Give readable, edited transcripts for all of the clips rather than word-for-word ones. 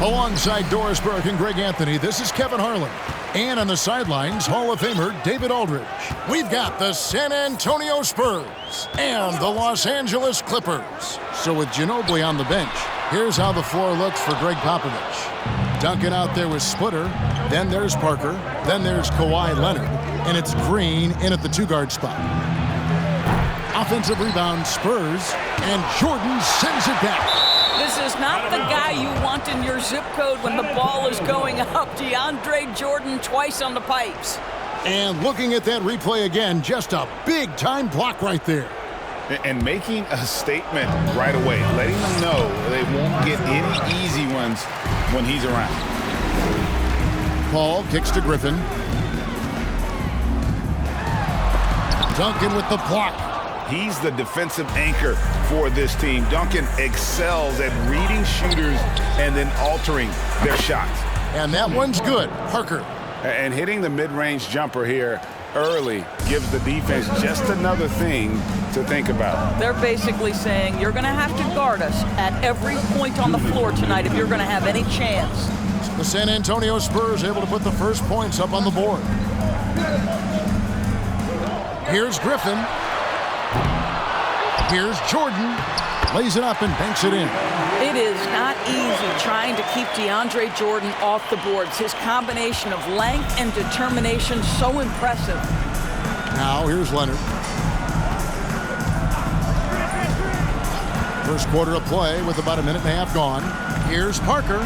Alongside Doris Burke and Greg Anthony, this is Kevin Harlan. And on the sidelines, Hall of Famer David Aldridge. We've got the San Antonio Spurs and the Los Angeles Clippers. So with Ginobili on the bench, here's how the floor looks for Greg Popovich. Duncan out there with Splitter. Then there's Parker. Then there's Kawhi Leonard. And it's Green in at the two-guard spot. Offensive rebound, Spurs. And Jordan sends it back. This is not the guy you want in your zip code when the ball is going up. DeAndre Jordan twice on the pipes. And looking at that replay again, just a big-time block right there. And making a statement right away, letting them know they won't get any easy ones when he's around. Paul kicks to Griffin. Duncan with the block. He's the defensive anchor for this team. Duncan excels at reading shooters and then altering their shots. And that one's good. Parker. And hitting the mid-range jumper here early gives the defense just another thing to think about. They're basically saying you're going to have to guard us at every point on the floor tonight if you're going to have any chance. The San Antonio Spurs able to put the first points up on the board. Here's Griffin. Here's Jordan. Lays it up and banks it in. It is not easy trying to keep DeAndre Jordan off the boards. His combination of length and determination, so impressive. Now here's Leonard. First quarter of play with about a minute and a half gone. Here's Parker.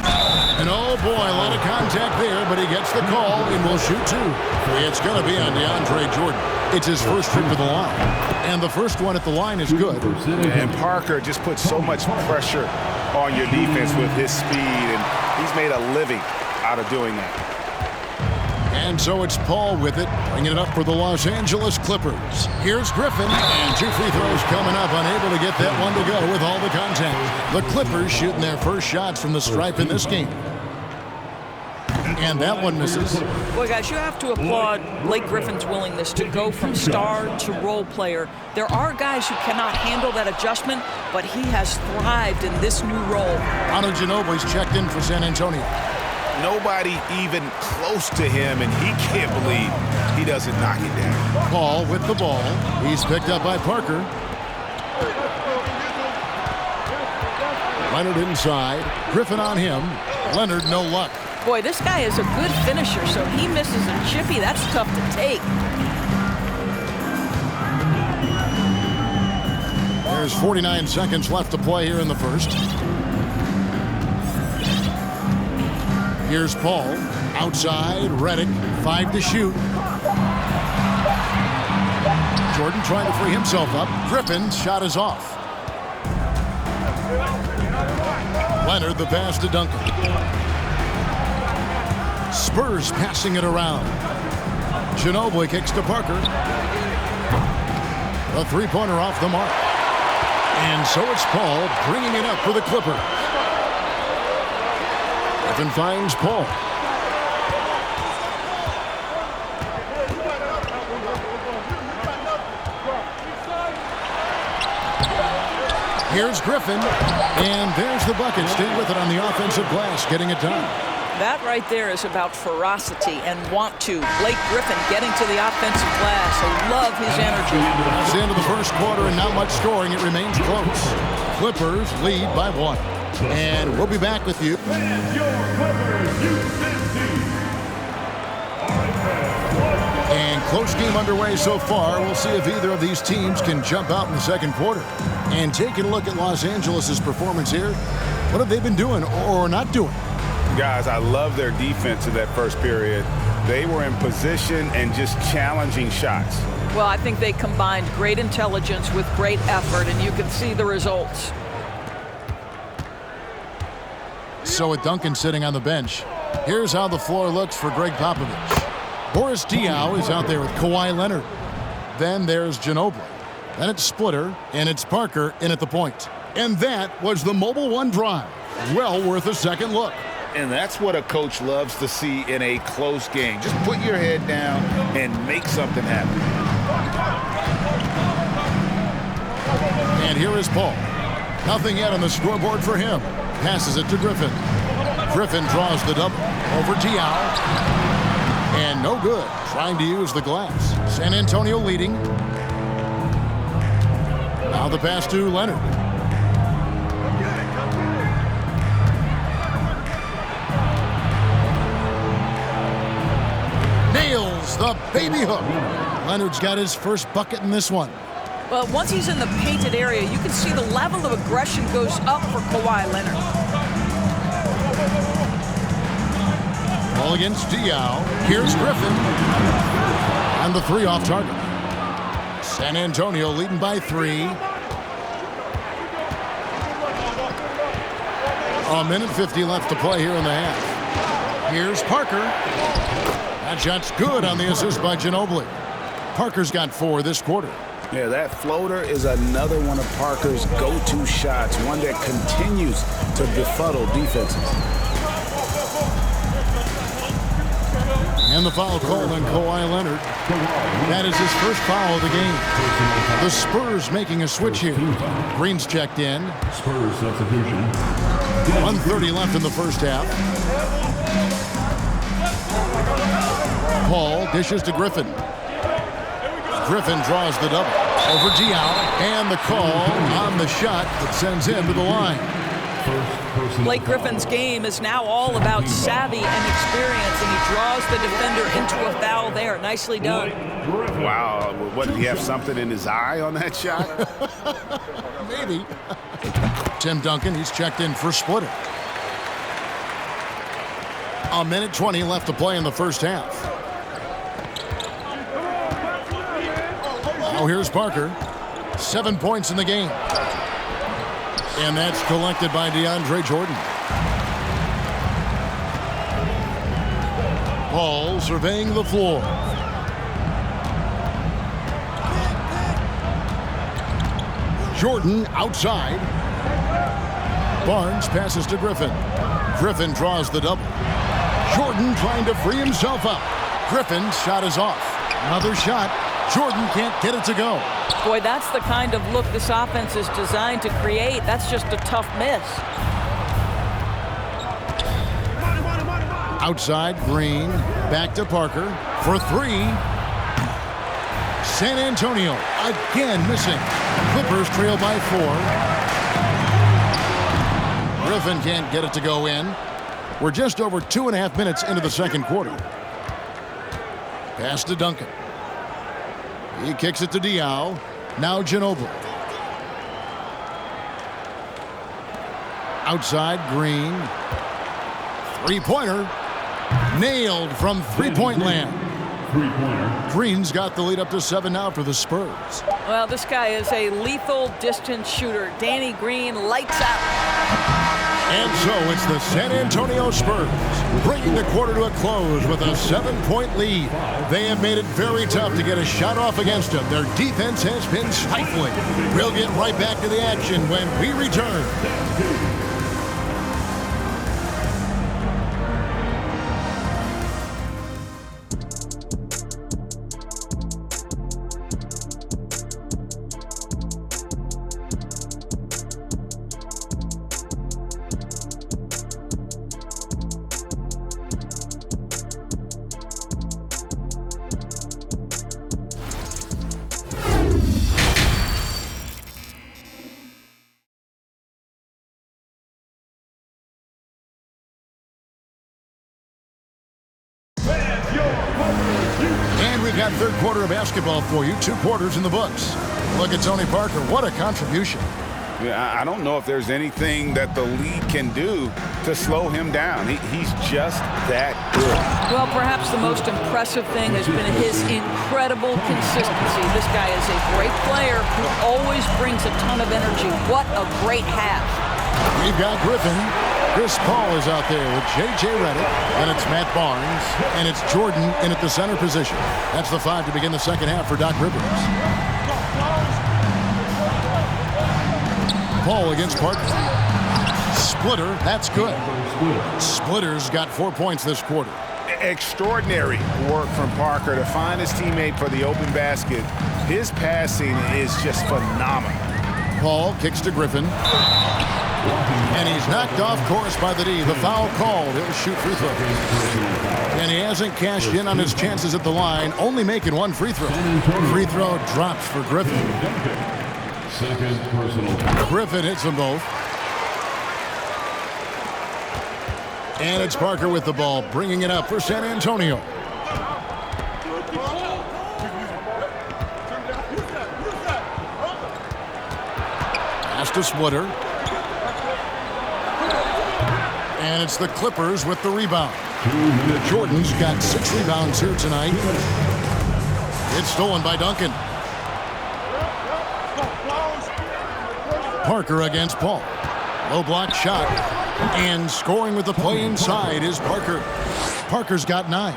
And oh boy, a lot of contact there, but he gets the call and will shoot two. It's going to be on DeAndre Jordan. It's his first trip to the line. And the first one at the line is good. And Parker just puts so much pressure on your defense with his speed, and he's made a living out of doing that. And so it's Paul with it, bringing it up for the Los Angeles Clippers. Here's Griffin, and two free throws coming up, unable to get that one to go with all the contact. The Clippers shooting their first shots from the stripe in this game. And that one misses. Well, guys, you have to applaud Blake Griffin's willingness to go from star to role player. There are guys who cannot handle that adjustment, but he has thrived in this new role. Manu Ginobili's checked in for San Antonio. Nobody even close to him, and he can't believe he doesn't knock it down. Paul with the ball. He's picked up by Parker. Leonard inside. Griffin on him. Leonard, no luck. Boy, this guy is a good finisher, so he misses a chippy. That's tough to take. There's 49 seconds left to play here in the first. Here's Paul. Outside, Redick. 5 to shoot. Jordan trying to free himself up. Griffin's shot is off. Leonard, the pass to Duncan. Spurs passing it around. Ginobili kicks to Parker. A three-pointer off the mark. And so it's Paul bringing it up for the Clippers. Griffin finds Paul. Here's Griffin. And there's the bucket. Stay with it on the offensive glass, getting it done. That right there is about ferocity and want to. Blake Griffin getting to the offensive glass. I love his energy. It's the end of the first quarter and not much scoring. It remains close. Clippers lead by 1. And we'll be back with you. And close game underway so far. We'll see if either of these teams can jump out in the second quarter. And taking a look at Los Angeles' performance here, what have they been doing or not doing? Guys, I love their defense in that first period. They were in position and just challenging shots. Well, I think they combined great intelligence with great effort, and you can see the results. So with Duncan sitting on the bench, here's how the floor looks for Greg Popovich. Boris Diaw is out there with Kawhi Leonard. Then there's Ginobili. Then it's Splitter, and it's Parker in at the point. And that was the Mobile One drive. Well worth a second look. And that's what a coach loves to see in a close game. Just put your head down and make something happen. And here is Paul. Nothing yet on the scoreboard for him. Passes it to Griffin. Griffin draws the double. Over Diao. And no good. Trying to use the glass. San Antonio leading. Now the pass to Leonard. Nails the baby hook. Leonard's got his first bucket in this one. Well, once he's in the painted area, you can see the level of aggression goes up for Kawhi Leonard. Ball against Diao. Here's Griffin. And the three off target. San Antonio leading by 3. A minute 50 left to play here in the half. Here's Parker. That shot's good on the assist by Ginobili. Parker's got 4 this quarter. Yeah, that floater is another one of Parker's go-to shots, one that continues to befuddle defenses. And the foul called on Kawhi Leonard. That is his first foul of the game. The Spurs making a switch here. Green's checked in. Spurs substitution. 1:30 left in the first half. Paul dishes to Griffin. Griffin draws the double. Over Diao. And the call on the shot that sends him to the line. Blake Griffin's game is now all about savvy and experience, and he draws the defender into a foul there. Nicely done. Wow. What, did he have something in his eye on that shot? Maybe. Tim Duncan, he's checked in for Splitter. A minute 20 left to play in the first half. Now here's Parker. 7 points in the game. And that's collected by DeAndre Jordan. Paul surveying the floor. Jordan outside. Barnes passes to Griffin. Griffin draws the double. Jordan trying to free himself up. Griffin's shot is off. Another shot. Jordan can't get it to go. Boy, that's the kind of look this offense is designed to create. That's just a tough miss. Outside, Green. Back to Parker for 3. San Antonio again missing. Clippers trail by 4. Griffin can't get it to go in. We're just over 2.5 minutes into the second quarter. Pass to Duncan. He kicks it to Diao. Now Ginobili. Outside, Green. Three-pointer. Nailed from three-point land. Green's got the lead up to 7 now for the Spurs. Well, this guy is a lethal distance shooter. Danny Green lights out. And so it's the San Antonio Spurs bringing the quarter to a close with a 7-point lead. They have made it very tough to get a shot off against them. Their defense has been stifling. We'll get right back to the action when we return. Got third quarter of basketball for you. 2 quarters in the books. Look at Tony Parker. What a contribution. Yeah, I don't know if there's anything that the league can do to slow him down. He's just that good. Well, perhaps the most impressive thing has been his incredible consistency. This guy is a great player who always brings a ton of energy. What a great half. We've got Griffin. Chris Paul is out there with J.J. Redick, and it's Matt Barnes, and it's Jordan in at the center position. That's the 5 to begin the second half for Doc Rivers. Paul against Parker. Splitter, that's good. Splitter's got 4 points this quarter. Extraordinary work from Parker to find his teammate for the open basket. His passing is just phenomenal. Paul kicks to Griffin. And he's knocked off course by the D. The foul called. He'll shoot free throws. And he hasn't cashed in on his chances at the line, only making one free throw. Free throw drops for Griffin. Second personal. Griffin hits them both. And it's Parker with the ball, bringing it up for San Antonio. Pass to Splitter. And it's the Clippers with the rebound. Jordan's got 6 rebounds here tonight. It's stolen by Duncan. Parker against Paul. Low block shot. And scoring with the play inside is Parker. Parker's got 9.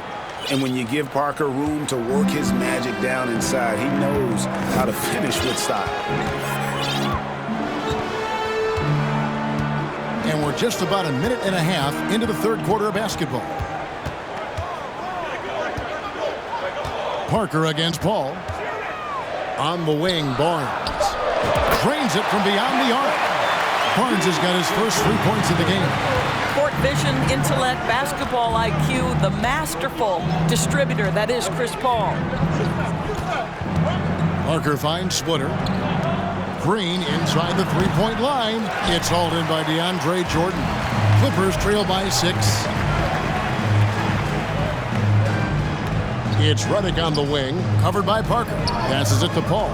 And when you give Parker room to work his magic down inside, he knows how to finish with style. And we're just about a minute and a half into the third quarter of basketball. Parker against Paul. On the wing, Barnes. Drains it from beyond the arc. Barnes has got his first 3 points of the game. Court vision, intellect, basketball IQ, the masterful distributor that is Chris Paul. Parker finds Splitter. Green inside the three-point line. It's hauled in by DeAndre Jordan. Clippers trail by 6. It's Redick on the wing, covered by Parker. Passes it to Paul.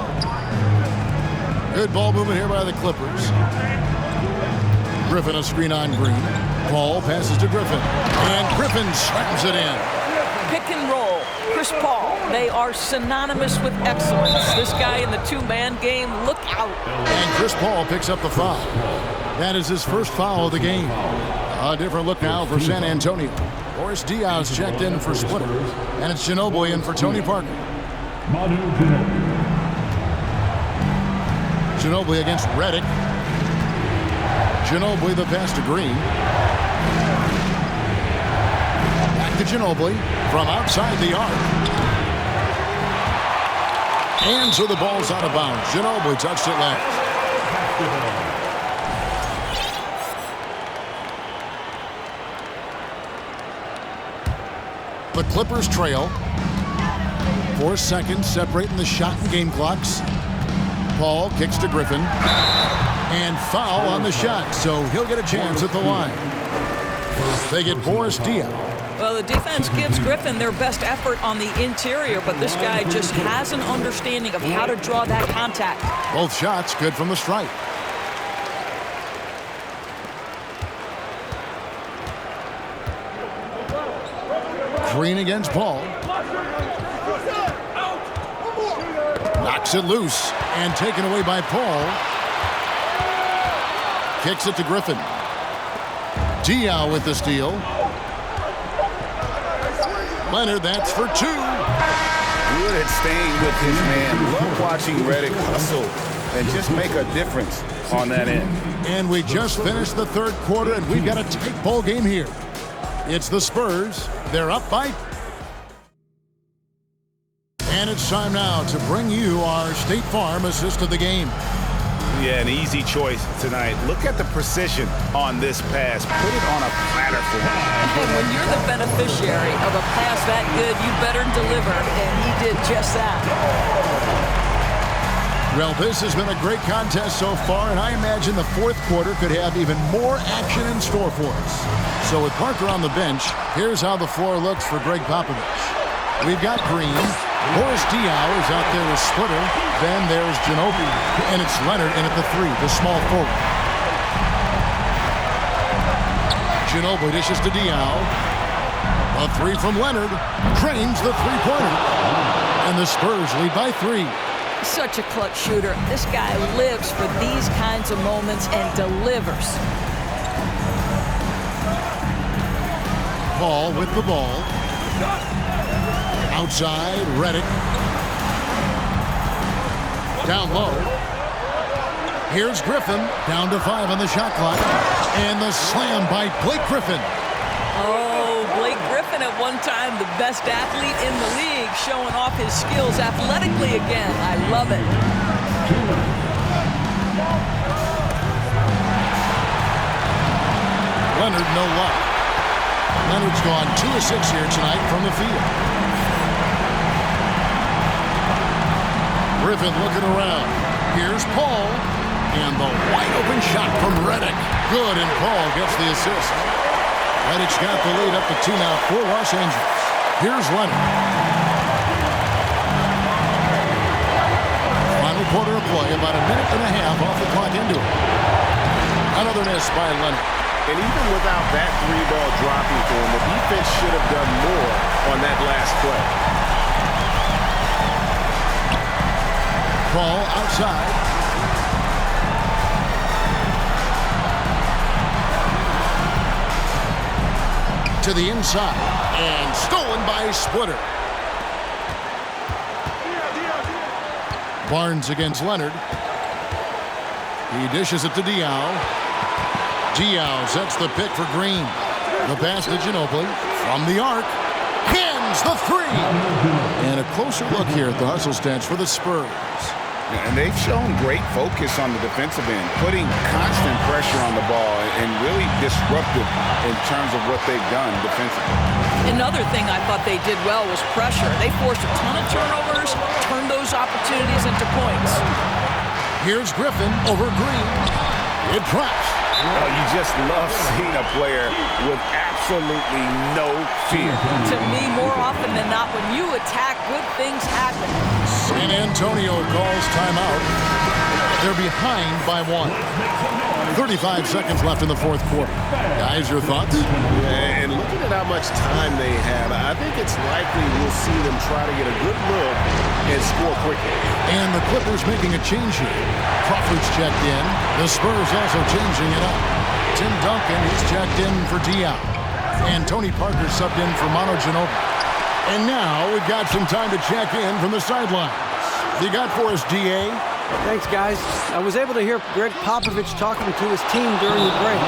Good ball movement here by the Clippers. Griffin a screen on Green. Paul passes to Griffin. And Griffin slams it in. Pick and roll. Chris Paul. They are synonymous with excellence. This guy in the two-man game, look out. And Chris Paul picks up the foul. That is his first foul of the game. A different look now for San Antonio. Boris Diaz checked in for Splitter. And it's Ginobili in for Tony Parker. Ginobili against Redick. Ginobili the pass to Green. Back to Ginobili from outside the arc. And so the ball's out of bounds. Ginobili touched it last. The Clippers trail. 4 seconds separating the shot and game clocks. Paul kicks to Griffin. And foul on the shot, so he'll get a chance at the line. They get Boris Diaz. Well, the defense gives Griffin their best effort on the interior, but this guy just has an understanding of how to draw that contact. Both shots good from the stripe. Green against Paul. Knocks it loose and taken away by Paul. Kicks it to Griffin. Diaw with the steal. Leonard, that's for 2. Good at staying with his man. Love watching Redick hustle and just make a difference on that end. And we just finished the third quarter, and we've got a tight ball game here. It's the Spurs. They're up by. And it's time now to bring you our State Farm assist of the game. Yeah, an easy choice tonight. Look at the precision on this pass. Put it on a platter for him. And when you're the beneficiary of a pass that good, you better deliver, and he did just that. Well, this has been a great contest so far, and I imagine the fourth quarter could have even more action in store for us. So with Parker on the bench, here's how the floor looks for Greg Popovich. We've got Green. Boris Diaw is out there with Splitter. Then there's Ginobili. And it's Leonard in at the 3, the small forward. Ginobili dishes to Diaw. A 3 from Leonard. Drains the three-pointer. And the Spurs lead by 3. Such a clutch shooter. This guy lives for these kinds of moments and delivers. Paul with the ball. Outside, Redick. Down low. Here's Griffin. Down to 5 on the shot clock. And the slam by Blake Griffin. Oh, Blake Griffin at one time the best athlete in the league, showing off his skills athletically again. I love it. Leonard, no luck. Leonard's gone 2 of 6 here tonight from the field. Griffin looking around. Here's Paul. And the wide-open shot from Redick. Good, and Paul gets the assist. Redick's got the lead up to 2 now for Los Angeles. Here's Leonard. Final quarter of play, about a minute and a half off the clock into it. Another miss by Leonard. And even without that 3-ball dropping for him, the defense should have done more on that last play. Paul outside. To the inside. And stolen by Splitter. Barnes against Leonard. He dishes it to Diaw. Diaw sets the pick for Green. The pass to Ginobili from the arc. Hins the 3. And a closer look here at the hustle stats for the Spurs. And they've shown great focus on the defensive end, putting constant pressure on the ball and really disruptive in terms of what they've done defensively. Another thing I thought they did well was pressure. They forced a ton of turnovers, turned those opportunities into points. Here's Griffin over Green. It drops. Oh, you just love seeing a player with absolutely no fear. To me, more often than not, when you attack, good things happen. San Antonio calls timeout. They're behind by 1. 35 seconds left in the fourth quarter. Guys, your thoughts? Yeah, and looking at how much time they have, I think it's likely we'll see them try to get a good look and score quickly. And the Clippers making a change here. Crawford's checked in. The Spurs also changing it up. Tim Duncan, he's checked in for Diaw. And Tony Parker subbed in for Manu Ginobili. And now we've got some time to check in from the sidelines. You got for us, D.A.? Thanks, guys. I was able to hear Greg Popovich talking to his team during the break.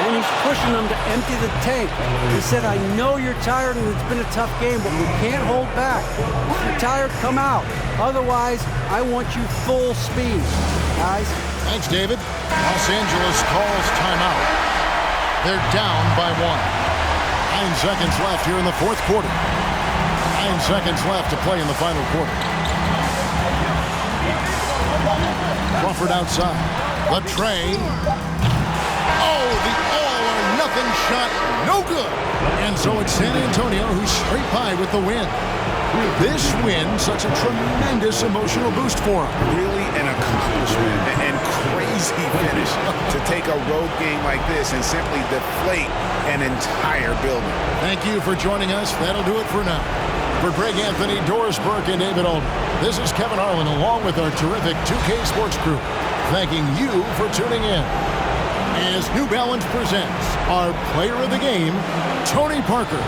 And he's pushing them to empty the tank. He said, I know you're tired and it's been a tough game, but we can't hold back. If you're tired, come out. Otherwise, I want you full speed, guys. Thanks, David. Los Angeles calls timeout. They're down by 1. 9 seconds left here in the fourth quarter. 9 seconds left to play in the final quarter. Crawford outside. The tray. Oh, the all-or-nothing shot. No good. And so it's San Antonio who's straight by with the win. This win, such a tremendous emotional boost for them. Really an accomplishment and crazy finish to take a road game like this and simply deflate an entire building. Thank you for joining us. That'll do it for now. For Greg Anthony, Doris Burke, and David Aldridge, this is Kevin Harlan along with our terrific 2K Sports crew, thanking you for tuning in. As New Balance presents our player of the game, Tony Parker.